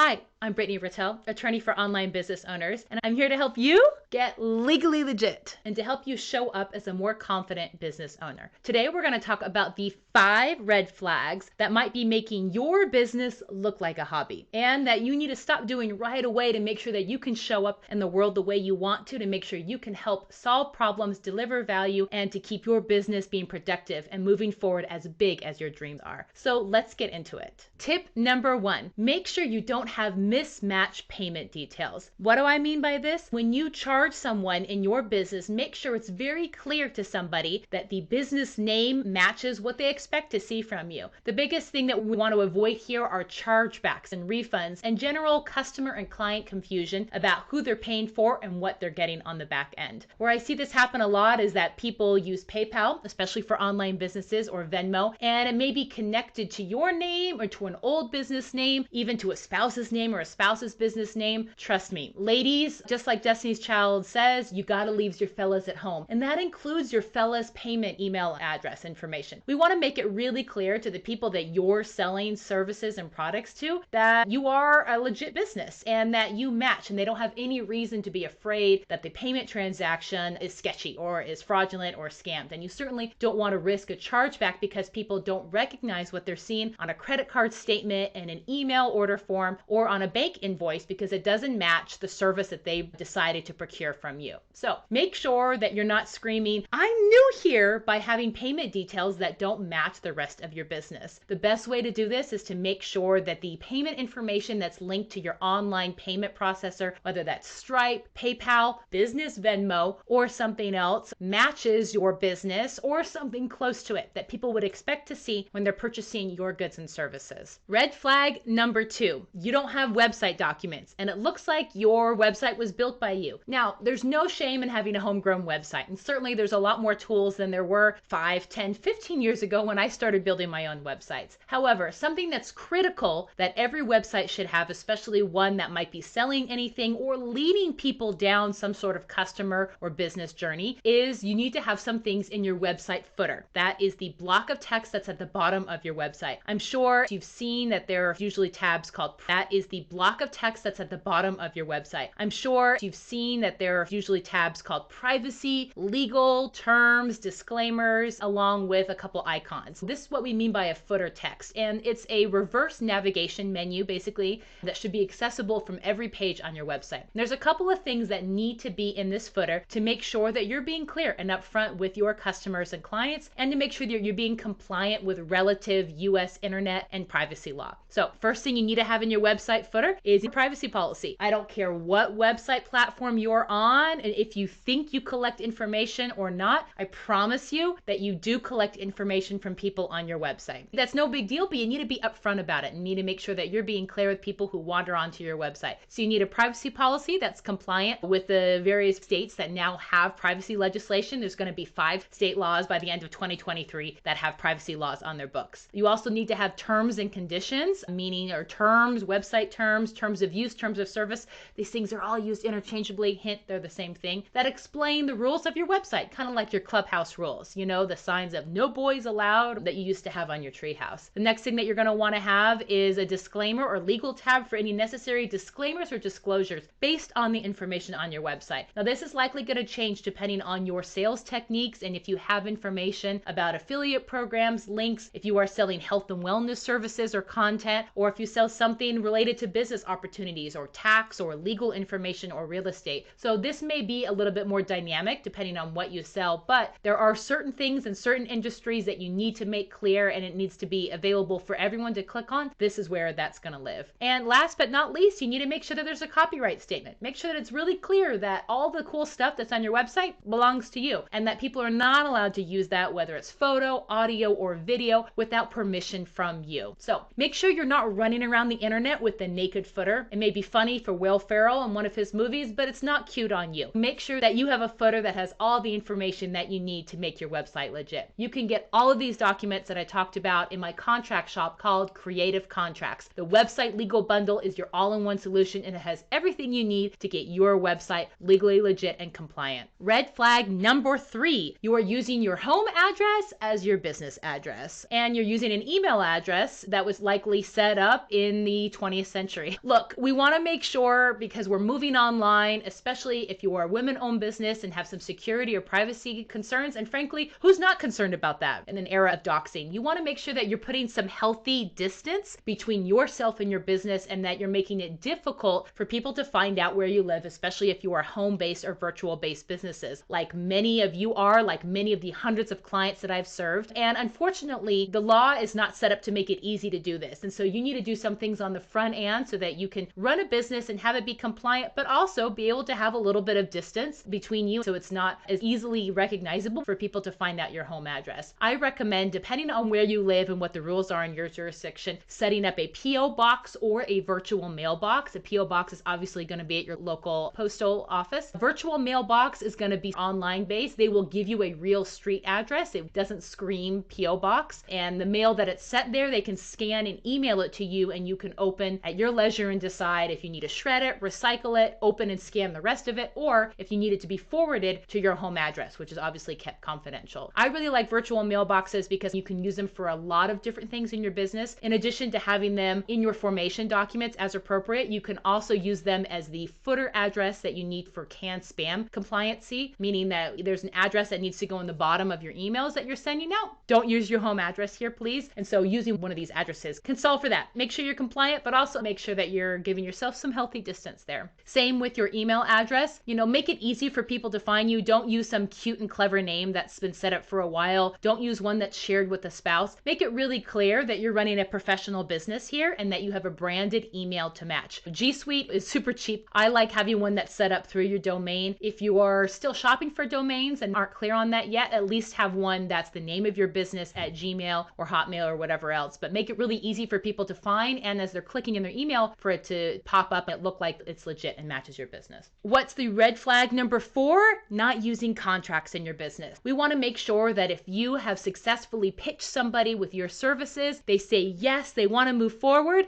Hi, I'm Brittany Rattel, attorney for online business owners, and I'm here to help you get legally legit and to help you show up as a more confident business owner. Today, we're going to talk about the 5 red flags that might be making your business look like a hobby and that you need to stop doing right away to make sure that you can show up in the world the way you want to make sure you can help solve problems, deliver value, and to keep your business being productive and moving forward as big as your dreams are. So let's get into it. Tip number 1, make sure you don't have mismatched payment details. What do I mean by this? When you charge someone in your business, make sure it's very clear to somebody that the business name matches what they expect to see from you. The biggest thing that we want to avoid here are chargebacks and refunds and general customer and client confusion about who they're paying for and what they're getting on the back end. Where I see this happen a lot is that people use PayPal, especially for online businesses, or Venmo, and it may be connected to your name or to an old business name, even to a spouse's name or a spouse's business name. Trust me, ladies, just like Destiny's Child says, you gotta leave your fellas at home. And that includes your fellas' payment email address information. We wanna make it really clear to the people that you're selling services and products to that you are a legit business and that you match, and they don't have any reason to be afraid that the payment transaction is sketchy or is fraudulent or scammed. And you certainly don't want to risk a chargeback because people don't recognize what they're seeing on a credit card statement and an email order form or on a bank invoice because it doesn't match the service that they decided to procure from you. So make sure that you're not screaming, "I'm new here," by having payment details that don't match the rest of your business. The best way to do this is to make sure that the payment information that's linked to your online payment processor, whether that's Stripe, PayPal, Business Venmo, or something else, matches your business or something close to it that people would expect to see when they're purchasing your goods and services. Red flag number 2, you don't have website documents and it looks like your website was built by you. Now, there's no shame in having a homegrown website, and certainly there's a lot more tools than there were 5, 10, 15 years ago when I started building my own websites. However, something that's critical that every website should have, especially one that might be selling anything or leading people down some sort of customer or business journey, is you need to have some things in your website footer. That is the block of text that's at the bottom of your website. I'm sure you've seen that there are usually tabs called, that is the block of text that's at the bottom of your website. I'm sure you've seen that there are usually tabs called privacy, legal, terms, disclaimers, along with a couple icons. This is what we mean by a footer text, and it's a reverse navigation menu basically that should be accessible from every page on your website. There's a couple of things that need to be in this footer to make sure that you're being clear and upfront with your customers and clients, and to make sure that you're being compliant with relative US internet and privacy law. So first thing you need to have in your website footer is your privacy policy. I don't care what website platform you're on, and if you think you collect information or not, I promise you that you do collect information from people on your website. That's no big deal, but you need to be upfront about it and need to make sure that you're being clear with people who wander onto your website. So you need a privacy policy that's compliant with the various states that now have privacy legislation. There's going to be 5 state laws by the end of 2023 that have privacy laws on their books. You also need to have terms and conditions, meaning or terms, website terms, terms of use, terms of service. These things are all used interchangeably. Hint, they're the same thing. That explain the rules of your website, kind of like your clubhouse rules, you know, the signs of no boys allowed that you used to have on your treehouse. The next thing that you're going to want to have is a disclaimer or legal tab for any necessary disclaimers or disclosures based on the information on your website. Now, this is likely going to change depending on your sales techniques and if you have information about affiliate programs, links, if you are selling health and wellness services or content, or if you sell something related to business opportunities or tax or legal information or real estate. So this may be a little bit more dynamic depending on what you sell, but there are certain things in certain industries that you need to make clear, and it needs to be available for everyone to click on. This is where that's going to live. And last but not least, you need to make sure that there's a copyright statement. Make sure that it's really clear that all the cool stuff that's on your website belongs to you and that people are not allowed to use that, whether it's photo, audio, or video, without permission from you. So make sure you're not running around the internet with the naked footer. It may be funny for Will Ferrell in one of his movies, but it's not cute on you. Make sure that you have a footer that has all the information that you need to make your website legit. You can get all of these documents that I talked about in my contract shop called Creative Contracts. The website legal bundle is your all-in-one solution, and it has everything you need to get your website legally legit and compliant. Red flag number 3, you are using your home address as your business address, and you're using an email address that was likely set up in the 20th century century. Look, we want to make sure, because we're moving online, especially if you are a women-owned business and have some security or privacy concerns, and frankly, who's not concerned about that in an era of doxing? You want to make sure that you're putting some healthy distance between yourself and your business, and that you're making it difficult for people to find out where you live, especially if you are home-based or virtual-based businesses, like many of you are, like many of the hundreds of clients that I've served. And unfortunately, the law is not set up to make it easy to do this. And so you need to do some things on the front end so that you can run a business and have it be compliant, but also be able to have a little bit of distance between you so it's not as easily recognizable for people to find out your home address. I recommend, depending on where you live and what the rules are in your jurisdiction, setting up a P.O. box or a virtual mailbox. A P.O. box is obviously going to be at your local postal office. A virtual mailbox is going to be online based. They will give you a real street address. It doesn't scream P.O. box. And the mail that it's set there, they can scan and email it to you, and you can open at your leisure and decide if you need to shred it, recycle it, open and scan the rest of it, or if you need it to be forwarded to your home address, which is obviously kept confidential. I really like virtual mailboxes because you can use them for a lot of different things in your business. In addition to having them in your formation documents as appropriate, you can also use them as the footer address that you need for canned spam compliancy, meaning that there's an address that needs to go in the bottom of your emails that you're sending out. Don't use your home address here, please. And so using one of these addresses can solve for that. Make sure you're compliant, but also make sure that you're giving yourself some healthy distance there. Same with your email address. Make it easy for people to find you. Don't use some cute and clever name that's been set up for a while. Don't use one that's shared with a spouse. Make it really clear that you're running a professional business here and that you have a branded email to match. G Suite is super cheap. I like having one that's set up through your domain. If you are still shopping for domains and aren't clear on that yet, at least have one that's the name of your business at Gmail or Hotmail or whatever else. But make it really easy for people to find, and as they're clicking in their email, for it to pop up and look like it's legit and matches your business. What's the red flag number 4? Not using contracts in your business. We want to make sure that if you have successfully pitched somebody with your services, they say yes, they want to move forward.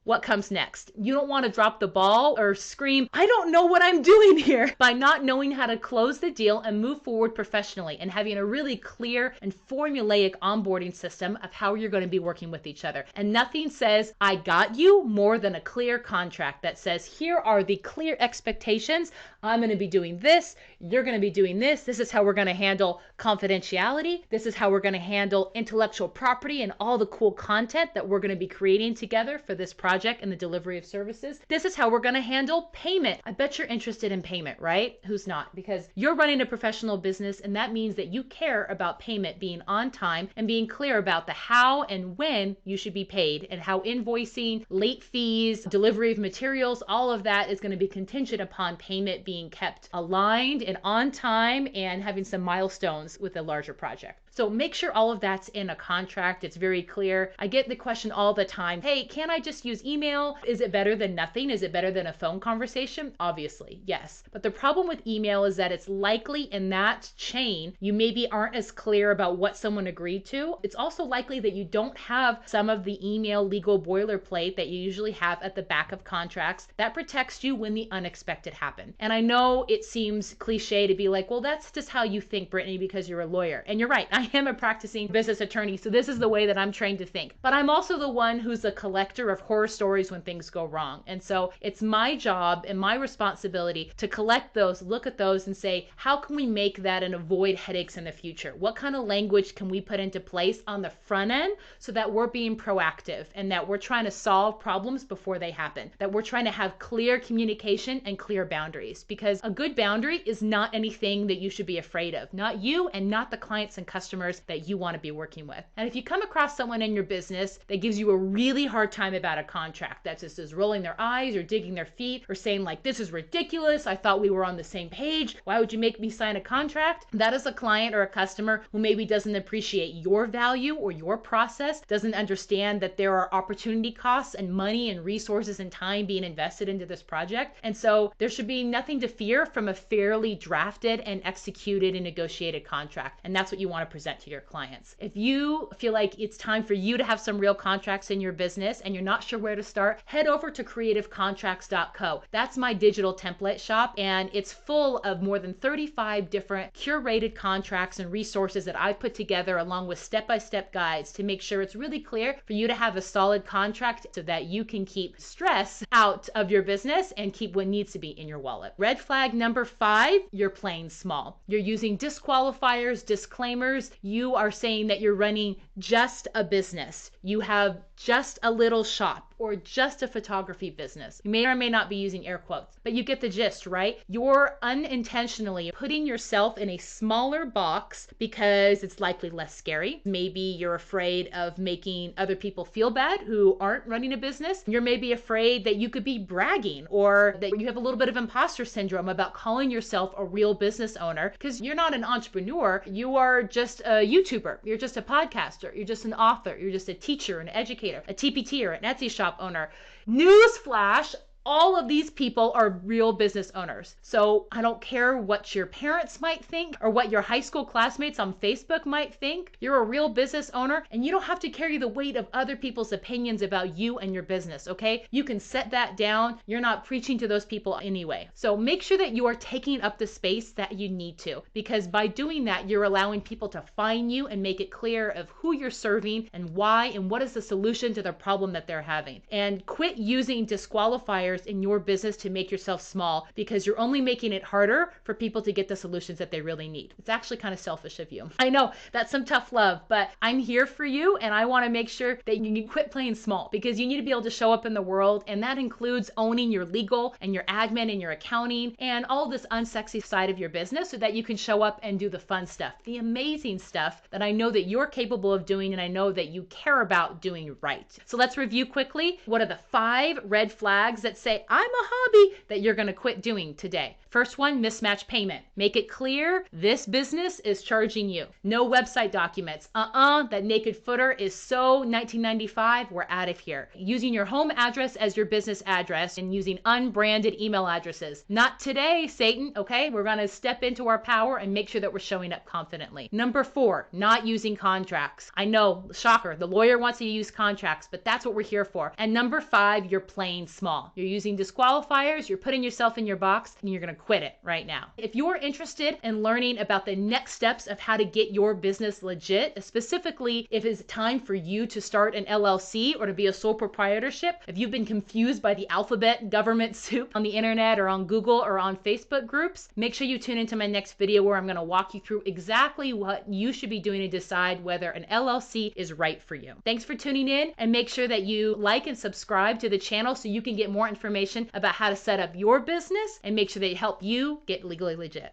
What comes next? You don't want to drop the ball or scream, I don't know what I'm doing here, by not knowing how to close the deal and move forward professionally and having a really clear and formulaic onboarding system of how you're going to be working with each other. And nothing says, I got you, more than a clear contract that says, here are the clear expectations. I'm going to be doing this. You're going to be doing this. This is how we're going to handle confidentiality. This is how we're going to handle intellectual property and all the cool content that we're going to be creating together for this project and the delivery of services. This is how we're going to handle payment. I bet you're interested in payment, right? Who's not? Because you're running a professional business, and that means that you care about payment being on time and being clear about the how and when you should be paid, and how invoicing, late fees, delivery of materials, all of that is going to be contingent upon payment being kept aligned and on time and having some milestones with a larger project. So make sure all of that's in a contract. It's very clear. I get the question all the time, hey, can I just use email? Is it better than nothing? Is it better than a phone conversation? Obviously, yes. But the problem with email is that it's likely in that chain, you maybe aren't as clear about what someone agreed to. It's also likely that you don't have some of the email legal boilerplate that you usually have at the back of contracts that protects you when the unexpected happen. And I know it seems cliche to be like, well, that's just how you think, Brittany, because you're a lawyer. And you're right. I am a practicing business attorney, so this is the way that I'm trained to think. But I'm also the one who's a collector of horror stories when things go wrong. And so it's my job and my responsibility to collect those, look at those, and say, how can we make that and avoid headaches in the future? What kind of language can we put into place on the front end so that we're being proactive and that we're trying to solve problems before they happen, that we're trying to have clear communication and clear boundaries? Because a good boundary is not anything that you should be afraid of, not you and not the clients and customers that you want to be working with. And if you come across someone in your business that gives you a really hard time about a contract, that just is rolling their eyes or digging their feet or saying like, this is ridiculous, I thought we were on the same page, why would you make me sign a contract? That is a client or a customer who maybe doesn't appreciate your value or your process, doesn't understand that there are opportunity costs and money and resources and time being invested into this project. And so there should be nothing to fear from a fairly drafted and executed and negotiated contract. And that's what you want to present present to your clients. If you feel like it's time for you to have some real contracts in your business and you're not sure where to start, head over to creativecontracts.co. That's my digital template shop, and it's full of more than 35 different curated contracts and resources that I've put together along with step-by-step guides to make sure it's really clear for you to have a solid contract so that you can keep stress out of your business and keep what needs to be in your wallet. Red flag number 5, you're playing small. You're using disqualifiers, disclaimers. You are saying that you're running just a business. You have just a little shop or just a photography business. You may or may not be using air quotes, but you get the gist, right? You're unintentionally putting yourself in a smaller box because it's likely less scary. Maybe you're afraid of making other people feel bad who aren't running a business. You're maybe afraid that you could be bragging or that you have a little bit of imposter syndrome about calling yourself a real business owner because you're not an entrepreneur. You are just a YouTuber. You're just a podcaster. You're just an author. You're just a teacher, an educator, a TPT, or an Etsy shop owner. Newsflash, all of these people are real business owners. So I don't care what your parents might think or what your high school classmates on Facebook might think. You're a real business owner and you don't have to carry the weight of other people's opinions about you and your business, okay? You can set that down. You're not preaching to those people anyway. So make sure that you are taking up the space that you need to, because by doing that, you're allowing people to find you and make it clear of who you're serving and why and what is the solution to the problem that they're having. And quit using disqualifiers in your business to make yourself small, because you're only making it harder for people to get the solutions that they really need. It's actually kind of selfish of you. I know that's some tough love, but I'm here for you and I want to make sure that you can quit playing small, because you need to be able to show up in the world, and that includes owning your legal and your admin and your accounting and all this unsexy side of your business so that you can show up and do the fun stuff, the amazing stuff that I know that you're capable of doing and I know that you care about doing right. So let's review quickly. What are the 5 red flags that say I'm a hobby that you're going to quit doing today? First one, mismatched payment. Make it clear this business is charging you. No website documents. That naked footer is so 1995. We're out of here. Using your home address as your business address and using unbranded email addresses. Not today, Satan, okay? We're going to step into our power and make sure that we're showing up confidently. Number 4, not using contracts. I know, shocker, the lawyer wants you to use contracts, but that's what we're here for. And number 5, you're playing small. You're using disqualifiers, you're putting yourself in your box, and you're going to quit it right now. If you're interested in learning about the next steps of how to get your business legit, specifically if it's time for you to start an LLC or to be a sole proprietorship, if you've been confused by the alphabet government soup on the internet or on Google or on Facebook groups, make sure you tune into my next video where I'm going to walk you through exactly what you should be doing to decide whether an LLC is right for you. Thanks for tuning in, and make sure that you like and subscribe to the channel so you can get more information about how to set up your business and make sure they help you get legally legit.